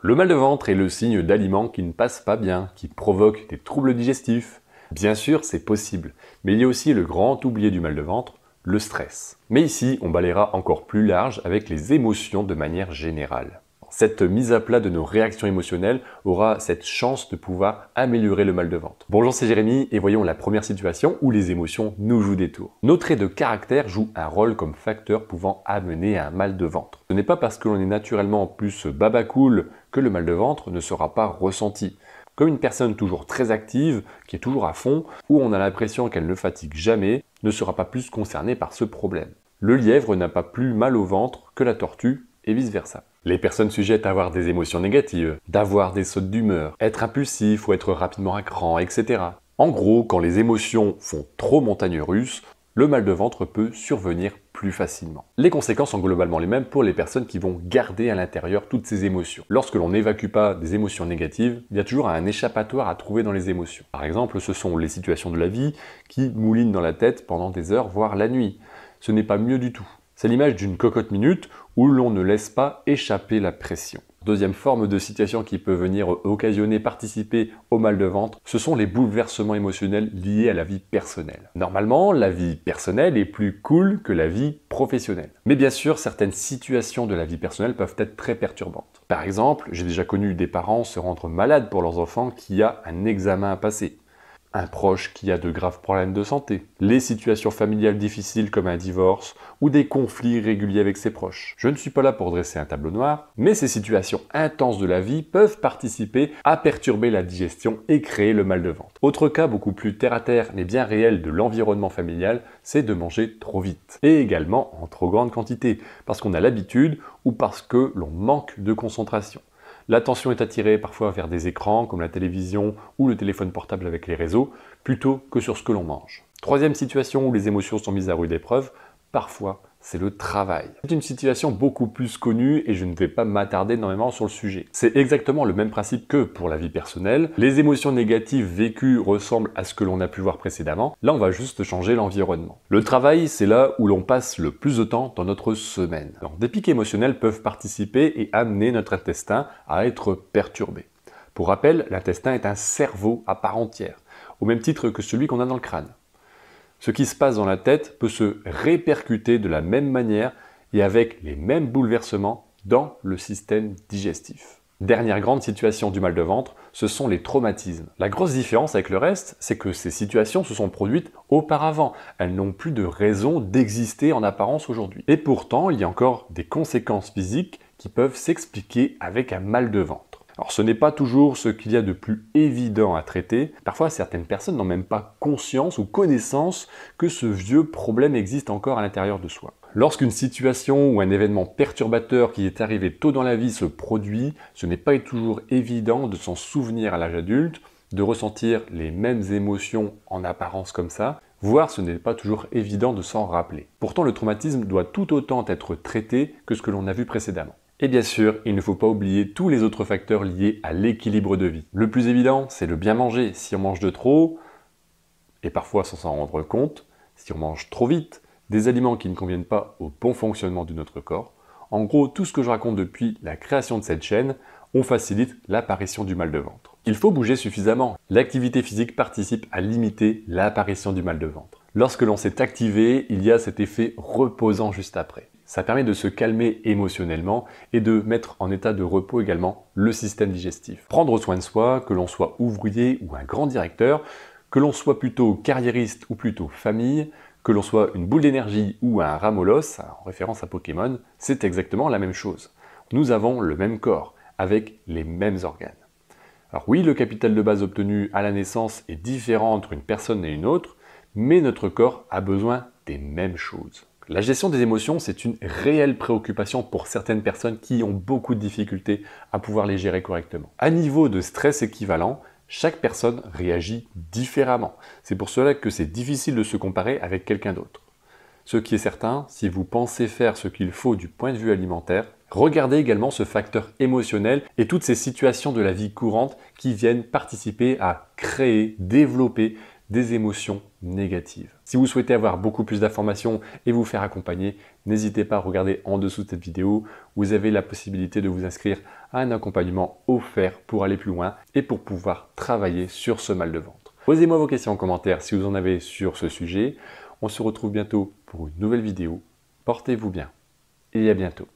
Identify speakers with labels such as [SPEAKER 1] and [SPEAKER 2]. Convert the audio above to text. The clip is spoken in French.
[SPEAKER 1] Le mal de ventre est le signe d'aliments qui ne passent pas bien, qui provoquent des troubles digestifs. Bien sûr, c'est possible, mais il y a aussi le grand oublié du mal de ventre, le stress. Mais ici, on balayera encore plus large avec les émotions de manière générale. Cette mise à plat de nos réactions émotionnelles aura cette chance de pouvoir améliorer le mal de ventre. Bonjour, c'est Jérémy et voyons la première situation où les émotions nous jouent des tours. Nos traits de caractère jouent un rôle comme facteur pouvant amener à un mal de ventre. Ce n'est pas parce que l'on est naturellement plus babacool que le mal de ventre ne sera pas ressenti. Comme une personne toujours très active, qui est toujours à fond, où on a l'impression qu'elle ne fatigue jamais, ne sera pas plus concernée par ce problème. Le lièvre n'a pas plus mal au ventre que la tortue et vice-versa. Les personnes sujettes à avoir des émotions négatives, d'avoir des sautes d'humeur, être impulsif ou être rapidement à cran, etc. En gros, quand les émotions font trop montagne russe, le mal de ventre peut survenir plus facilement. Les conséquences sont globalement les mêmes pour les personnes qui vont garder à l'intérieur toutes ces émotions. Lorsque l'on n'évacue pas des émotions négatives, il y a toujours un échappatoire à trouver dans les émotions. Par exemple, ce sont les situations de la vie qui moulinent dans la tête pendant des heures, voire la nuit. Ce n'est pas mieux du tout. C'est l'image d'une cocotte minute où l'on ne laisse pas échapper la pression. Deuxième forme de situation qui peut venir occasionner, participer au mal de ventre, ce sont les bouleversements émotionnels liés à la vie personnelle. Normalement, la vie personnelle est plus cool que la vie professionnelle. Mais bien sûr, certaines situations de la vie personnelle peuvent être très perturbantes. Par exemple, j'ai déjà connu des parents se rendre malades pour leurs enfants qui a un examen à passer. Un proche qui a de graves problèmes de santé, les situations familiales difficiles comme un divorce ou des conflits réguliers avec ses proches. Je ne suis pas là pour dresser un tableau noir, mais ces situations intenses de la vie peuvent participer à perturber la digestion et créer le mal de ventre. Autre cas beaucoup plus terre-à-terre mais bien réel de l'environnement familial, c'est de manger trop vite. Et également en trop grande quantité, parce qu'on a l'habitude ou parce que l'on manque de concentration. L'attention est attirée parfois vers des écrans comme la télévision ou le téléphone portable avec les réseaux, plutôt que sur ce que l'on mange. Troisième situation où les émotions sont mises à rude épreuve, parfois c'est le travail. C'est une situation beaucoup plus connue et je ne vais pas m'attarder énormément sur le sujet. C'est exactement le même principe que pour la vie personnelle. Les émotions négatives vécues ressemblent à ce que l'on a pu voir précédemment. Là, on va juste changer l'environnement. Le travail, c'est là où l'on passe le plus de temps dans notre semaine. Alors, des pics émotionnels peuvent participer et amener notre intestin à être perturbé. Pour rappel, l'intestin est un cerveau à part entière, au même titre que celui qu'on a dans le crâne. Ce qui se passe dans la tête peut se répercuter de la même manière et avec les mêmes bouleversements dans le système digestif. Dernière grande situation du mal de ventre, ce sont les traumatismes. La grosse différence avec le reste, c'est que ces situations se sont produites auparavant. Elles n'ont plus de raison d'exister en apparence aujourd'hui. Et pourtant, il y a encore des conséquences physiques qui peuvent s'expliquer avec un mal de ventre. Alors ce n'est pas toujours ce qu'il y a de plus évident à traiter. Parfois, certaines personnes n'ont même pas conscience ou connaissance que ce vieux problème existe encore à l'intérieur de soi. Lorsqu'une situation ou un événement perturbateur qui est arrivé tôt dans la vie se produit, ce n'est pas toujours évident de s'en souvenir à l'âge adulte, de ressentir les mêmes émotions en apparence comme ça, voire ce n'est pas toujours évident de s'en rappeler. Pourtant, le traumatisme doit tout autant être traité que ce que l'on a vu précédemment. Et bien sûr, il ne faut pas oublier tous les autres facteurs liés à l'équilibre de vie. Le plus évident, c'est le bien manger. Si on mange de trop, et parfois sans s'en rendre compte, si on mange trop vite, des aliments qui ne conviennent pas au bon fonctionnement de notre corps, en gros, tout ce que je raconte depuis la création de cette chaîne, on facilite l'apparition du mal de ventre. Il faut bouger suffisamment. L'activité physique participe à limiter l'apparition du mal de ventre. Lorsque l'on s'est activé, il y a cet effet reposant juste après. Ça permet de se calmer émotionnellement et de mettre en état de repos également le système digestif. Prendre soin de soi, que l'on soit ouvrier ou un grand directeur, que l'on soit plutôt carriériste ou plutôt famille, que l'on soit une boule d'énergie ou un rat molosse, en référence à Pokémon, c'est exactement la même chose. Nous avons le même corps, avec les mêmes organes. Alors oui, le capital de base obtenu à la naissance est différent entre une personne et une autre, mais notre corps a besoin des mêmes choses. La gestion des émotions, c'est une réelle préoccupation pour certaines personnes qui ont beaucoup de difficultés à pouvoir les gérer correctement. À niveau de stress équivalent, chaque personne réagit différemment. C'est pour cela que c'est difficile de se comparer avec quelqu'un d'autre. Ce qui est certain, si vous pensez faire ce qu'il faut du point de vue alimentaire, regardez également ce facteur émotionnel et toutes ces situations de la vie courante qui viennent participer à créer, développer des émotions négatives. Si vous souhaitez avoir beaucoup plus d'informations et vous faire accompagner, n'hésitez pas à regarder en dessous de cette vidéo. Vous avez la possibilité de vous inscrire à un accompagnement offert pour aller plus loin et pour pouvoir travailler sur ce mal de ventre. Posez-moi vos questions en commentaire si vous en avez sur ce sujet. On se retrouve bientôt pour une nouvelle vidéo. Portez-vous bien et à bientôt.